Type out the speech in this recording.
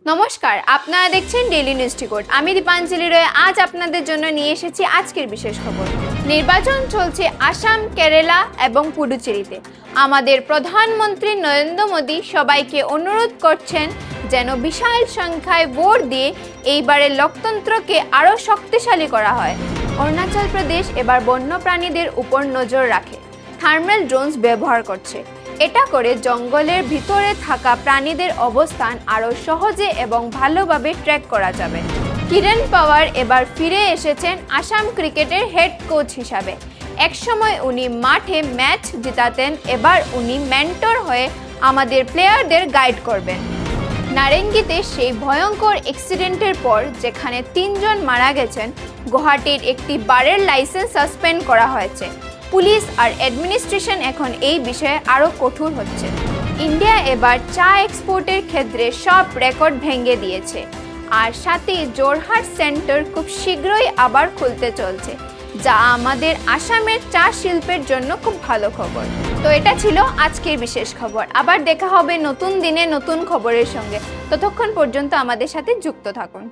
নমস্কার, আপনারা দেখছেন ডেইলি নিউজ টিকট। আমি দীপাঞ্জলি রয় আজ আপনাদের জন্য নিয়ে এসেছি আজকের বিশেষ খবর। নির্বাচন চলছে আসাম, কেরালা এবং পুডুচেরিতে। আমাদের প্রধানমন্ত্রী নরেন্দ্র মোদী সবাইকে অনুরোধ করছেন যেন বিশাল সংখ্যায় ভোট দিয়ে এইবারের লোকতন্ত্রকে আরও শক্তিশালী করা হয়। অরুণাচল প্রদেশ এবার বন্যপ্রাণীদের উপর নজর রাখে, থার্মাল ড্রোনস ব্যবহার করছে। এটা করে জঙ্গলের ভিতরে থাকা প্রাণীদের অবস্থান আরও সহজে এবং ভালোভাবে ট্র্যাক করা যাবে। কিরণ পাওয়ার এবার ফিরে এসেছেন আসাম ক্রিকেটের হেড কোচ হিসাবে। একসময় উনি মাঠে ম্যাচ জেতাতেন, এবার উনি মেন্টর হয়ে আমাদের প্লেয়ারদের গাইড করবেন। নারেঙ্গীতে সেই ভয়ঙ্কর অ্যাক্সিডেন্টের পর যেখানে 3 জন মারা গেছেন, গুয়াহাটির একটি বারের লাইসেন্স সাসপেন্ড করা হয়েছে। পুলিশ আর অ্যাডমিনিস্ট্রেশন এখন এই বিষয়ে আরও কঠোর হচ্ছে। ইন্ডিয়া এবার চা এক্সপোর্টের ক্ষেত্রে সব রেকর্ড ভেঙে দিয়েছে, আর সাথে জোরহাট সেন্টার খুব শীঘ্রই আবার খুলতে চলছে, যা আমাদের আসামের চা শিল্পের জন্য খুব ভালো খবর। তো এটা ছিল আজকের বিশেষ খবর। আবার দেখা হবে নতুন দিনে নতুন খবরের সঙ্গে। ততক্ষণ পর্যন্ত আমাদের সাথে যুক্ত থাকুন।